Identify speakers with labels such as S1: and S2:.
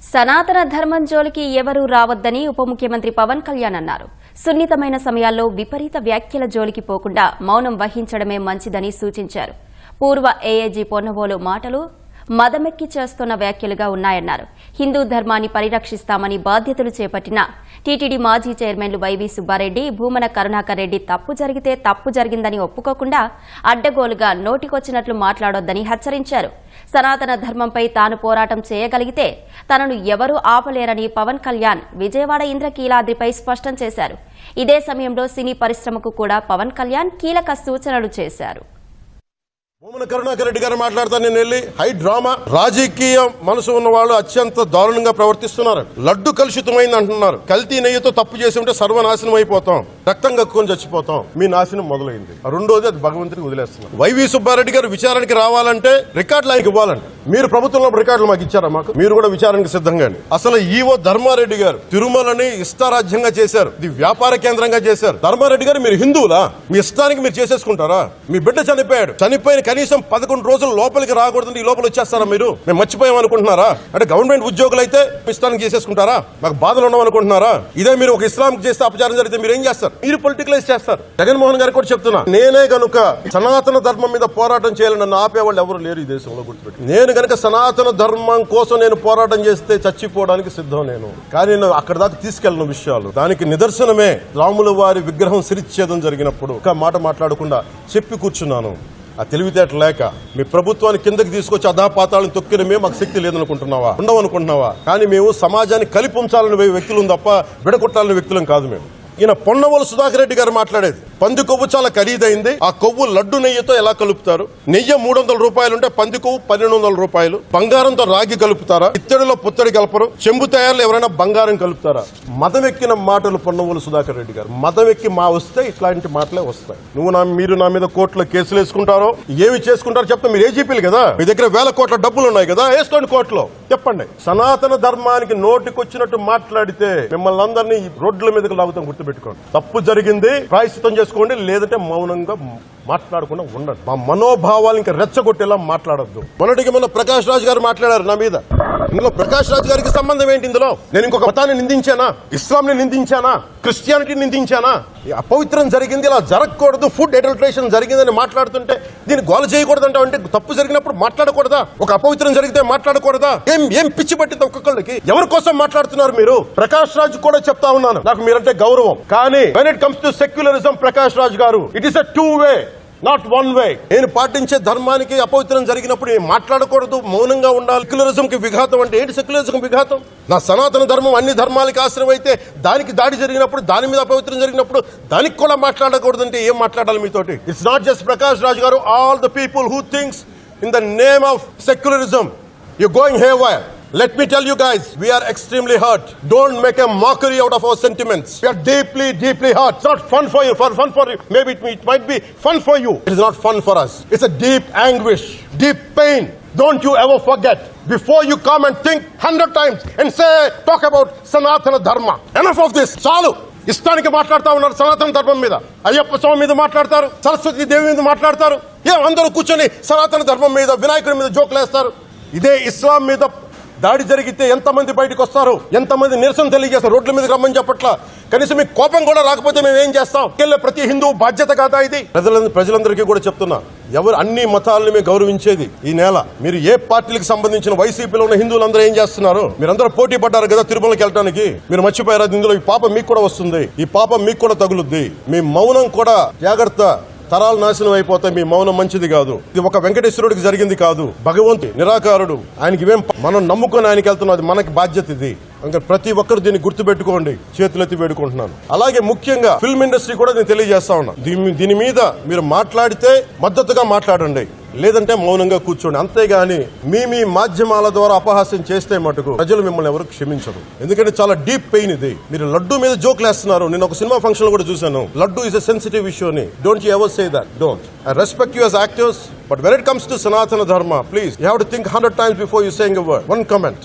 S1: సనాతన ధర్మం జోలికి ఎవరూ రావద్దని ఉప ముఖ్యమంత్రి పవన్ కళ్యాణ్ అన్నారు. సున్నితమైన సమయాల్లో విపరీత వ్యాఖ్యల జోలికి పోకుండా మౌనం వహించడమే మంచిదని సూచించారు. పూర్వ ఏఐజీ పొన్నవోలు మాటలు మదమెక్కి చేస్తున్న వ్యాఖ్యలుగా ఉన్నాయన్నారు. హిందూ ధర్మాన్ని పరిరక్షిస్తామని బాధ్యతలు చేపట్టిన టీటీడీ మాజీ చైర్మన్లు వైవి సుబ్బారెడ్డి, భూమన కరుణాకర్ రెడ్డి తప్పు జరిగితే తప్పు జరిగిందని ఒప్పుకోకుండా అడ్డగోలుగా నోటికొచ్చినట్లు మాట్లాడొద్దని హెచ్చరించారు. సనాతన ధర్మంపై తాను పోరాటం చేయగలిగితే తనను ఎవరూ ఆపలేరని పవన్ కళ్యాణ్ విజయవాడ ఇంద్రకీలాద్రిపై స్పష్టం చేశారు. ఇదే సమయంలో సినీ పరిశ్రమకు కూడా పవన్ కళ్యాణ్ కీలక సూచనలు చేశారు.
S2: భూమన కరుణాకర్ రెడ్డి గారు మాట్లాడతాను. నేను వెళ్ళి హై డ్రామా రాజకీయ మనసు ఉన్న వాళ్ళు అత్యంత దారుణంగా ప్రవర్తిస్తున్నారు. లడ్డు కలుషితమైంది అంటున్నారు. కల్తీ నెయ్యితో తప్పు చేసి ఉంటే సర్వనాశనం అయిపోతాం, రక్తం కక్కుని చచ్చిపోతాం. మీ నాశనం మొదలైంది. రెండోది అది భగవంతుడికి వదిలేస్తున్నాం. వైవి సుబ్బారెడ్డి గారు విచారణకి రావాలంటే రికార్డులు ఆయనకి ఇవ్వాలంటే మీరు ప్రభుత్వంలో రికార్డులు మాకు ఇచ్చారా? మాకు మీరు కూడా విచారణకి సిద్ధంగా. అసలు ఈవో ధర్మారెడ్డి గారు తిరుమలని ఇష్టారాజ్యంగా చేశారు, ఇది వ్యాపార కేంద్రంగా చేశారు. ధర్మారెడ్డి గారు మీరు హిందువులా? మీ ఇష్టానికి మీరు చేసేసుకుంటారా? మీ బిడ్డ చనిపోయాడు, చనిపోయిన కనీసం 11 రోజులు లోపలికి రాకూడదు, ఈ లోపల వచ్చేస్తారా మీరు? మేము మర్చిపోయాం అనుకుంటున్నారా? అంటే గవర్నమెంట్ ఉద్యోగులు అయితే ఇష్టానికి చేసేసుకుంటారా? మాకు బాధలు ఉండవనుకుంటున్నారా? ఇదే మీరు ఒక ఇస్లాంకి చేస్తే అపచారం జరిగితే మీరు ఏం చేస్తారు? మీరు పొలిటికలైజ్ చేస్తారు. జగన్మోహన్ గారికి కూడా చెప్తున్నా, నేనే గనుక సనాతన ధర్మం మీద పోరాటం చేయాలని నన్ను ఆపేవాళ్ళు ఎవరు లేరు ఈ దేశంలో. గుర్తుపెట్టి, నేను గనుక సనాతన ధర్మం కోసం నేను పోరాటం చేస్తే చచ్చిపోవడానికి సిద్ధం. నేను కానీ నేను అక్కడ దాకా తీసుకెళ్లిన విషయాలు దానికి నిదర్శనమే. రాముల వారి విగ్రహం శిరిచ్ఛేదం జరిగినప్పుడు ఒక మాట మాట్లాడకుండా చెప్పి కూర్చున్నాను. ఆ తెలివితేటలు లేక మీ ప్రభుత్వాన్ని కిందకి తీసుకొచ్చి అధాపాతాలను తొక్కిన మాకు శక్తి లేదనుకుంటున్నావా? ఉండవనుకుంటున్నావా? కానీ మేము సమాజాన్ని కలిపి ఉంచాలని వ్యక్తులం తప్ప విడగొట్టాలని వ్యక్తులం కాదు. మేము ఈయన పొన్నవోలు సుధాకర్ రెడ్డి గారు మాట్లాడేది పంది కొవ్వు చాలా ఖరీదైంది, ఆ కొవ్వు లడ్డు నెయ్యితో ఎలా కలుపుతారు? నెయ్యి 300 రూపాయలు ఉంటే పంది కొవ్వు 1200 రూపాయలు. బంగారంతో రాగి కలుపుతారా? ఇత్తడిలో పుత్తడి కలపరు. చెంబు తయారులో ఎవరైనా బంగారం కలుపుతారా? మదం ఎక్కిన మాటలు పొన్నవోలు సుధాకర్ రెడ్డి గారు. మదం ఎక్కి వస్తే ఇట్లాంటి మాటలే వస్తాయి. మీరు నా మీద కోర్టులో కేసులు వేసుకుంటారో ఏమి చేసుకుంటారో చెప్తా. మీరు ఏజీపీలు కదా, మీ దగ్గర వేల కోట్ల డబ్బులు ఉన్నాయి కదా, వేసుకోండి కోర్టులో. చెప్పండి. సనాతన ధర్మానికి నోటికొచ్చినట్టు మాట్లాడితే మిమ్మల్ని అందరినీ రోడ్ల మీదకి లాగుతాం. గుర్తుపెట్టుకోండి. తప్పు జరిగింది, ప్రాయశ్చిత్తం చేసుకోండి, లేదంటే మౌనంగా మాట్లాడకుండా ఉండండి. మా మనోభావాలు ఇంకా రెచ్చగొట్టేలా మాట్లాడద్దు. మొన్నటికి మొన్న ప్రకాష్ రాజ్ గారు మాట్లాడారు నా మీద. ఇందులో ప్రకాష్ రాజ్ గారికి సంబంధం ఏంటి? ఇందులో నేను ఇంకొక మతాన్ని నిందించానా? ఇస్లాంని నిందించానా? క్రిస్టియానిటీని నిందించానా? అపవిత్రం జరిగింది, ఇలా జరగకూడదు, ఫుడ్ అడల్టరేషన్ జరిగిందని మాట్లాడుతుంటే దీన్ని గోల చేయకూడదంటే, అంటే తప్పు జరిగినప్పుడు మాట్లాడకూడదా? ఒక అపవిత్రం జరిగితే మాట్లాడకూడదా? ఏం పిచ్చి పట్టింది ఒక్కొక్కళ్ళకి? ఎవరి కోసం మాట్లాడుతున్నారు మీరు? ప్రకాష్ రాజ్ కూడా చెప్తా ఉన్నాను, నాకు మీరంటే గౌరవం. కానీ when it comes to secularism, Prakash Raj గారు, it is a two way, not one way. నేను పాటించే ధర్మానికి అపవిత్రం జరిగినప్పుడు నేను మాట్లాడకూడదు, మౌనంగా ఉండాలి. సెక్యులరిజం కి విఘాతం అంటే ఏంటి? సెక్యులరిజం విఘాతం. నా సనాతన ధర్మం అన్ని ధర్మాలకి ఆశ్రయం అయితే దానికి దాడి జరిగినప్పుడు, దాని మీద అపవిత్రం జరిగినప్పుడు దానికి కూడా మాట్లాడకూడదు అంటే ఏం మాట్లాడాలి మీతోటి? It's not just Prakash Raj గారు. All the people who thinks in the name of secularism you going haywire. Let me tell you guys, we are extremely hurt. Don't make a mockery out of our sentiments. We are deeply, deeply hurt. It's not fun for you. Fun for you. Maybe it might be fun for you. It is not fun for us. It's a deep anguish, deep pain. Don't you ever forget. Before you come and think 100 times and talk about Sanatana Dharma. Enough of this. Chalu. ఇష్టానికి మాట్లాడుతూ ఉన్నారు. సనాతన ధర్మం మీద, అయ్యప్ప స్వామి మీద మాట్లాడతారు, సరస్వతి దేవి మీద మాట్లాడతారు. అందరూ కూర్చొని సనాతన ధర్మం మీద, వినాయకుడి మీద జోకులు వేస్తారు. ఇదే ఇస్లాం మీద దాడి జరిగితే ఎంతమంది బయటకు వస్తారు? ఎంతమంది నిరసన తెలియజేస్తారు? రోడ్ల మీదకి రమ్మని చెప్పట్లా. కనీసం మీకు కోపం కూడా రాకపోతే మేము ఏం చేస్తాం? ప్రతి హిందూ బాధ్యత కాదా ఇది? ప్రజలందరికీ కూడా చెప్తున్నా, ఎవరు అన్ని మతాలను మేము గౌరవించేది ఈ నేల. మీరు ఏ పార్టీలకు సంబంధించిన వైసీపీలో ఉన్న హిందువులందరూ ఏం చేస్తున్నారు? మీరందరూ పోటీ పడ్డారు కదా తిరుమలకి వెళ్ళడానికి. మీరు మర్చిపోయారు, ఇందులో ఈ పాపం మీకు కూడా వస్తుంది, ఈ పాపం మీకు కూడా తగులుద్ది. మీ మౌనం కూడా జాగ్రత్త. తరాలు నాశనం అయిపోతాయి. మీ మౌనం మంచిది కాదు. ఇది ఒక వెంకటేశ్వరుడికి జరిగింది కాదు. భగవంతుడు నిరాకారుడు, ఆయనకి మనం నమ్ముకొని ఆయనకి వెళ్తున్నది మనకి బాధ్యత. ఇది ఇంకా ప్రతి ఒక్కరు దీన్ని గుర్తుపెట్టుకోండి. చేతులెత్తి వేడుకుంటున్నాను. అలాగే ముఖ్యంగా ఫిల్మ్ ఇండస్ట్రీ కూడా నేను తెలియజేస్తా ఉన్నా, దీని మీద మీరు మాట్లాడితే మద్దతుగా మాట్లాడండి, లేదంటే మౌనంగా కూర్చోండి. అంతేగాని మీ మాధ్యమాల ద్వారా అపహాస్యం చేస్తే మటుకు ప్రజలు మిమ్మల్ని ఎవరు క్షమించరు. ఎందుకంటే చాలా డీప్ పెయిన్ ఇది. మీరు లడ్డు మీద జోకులు వేస్తున్నారు. నేను ఒక సినిమా ఫంక్షన్ కూడా చూశాను. Laddu is a sensitive issue అని. Don't you ever say that. Don't. I respect you as actors, but when it comes to Sanatana Dharma, please, you have to think 100 times before you saying a word. One comment.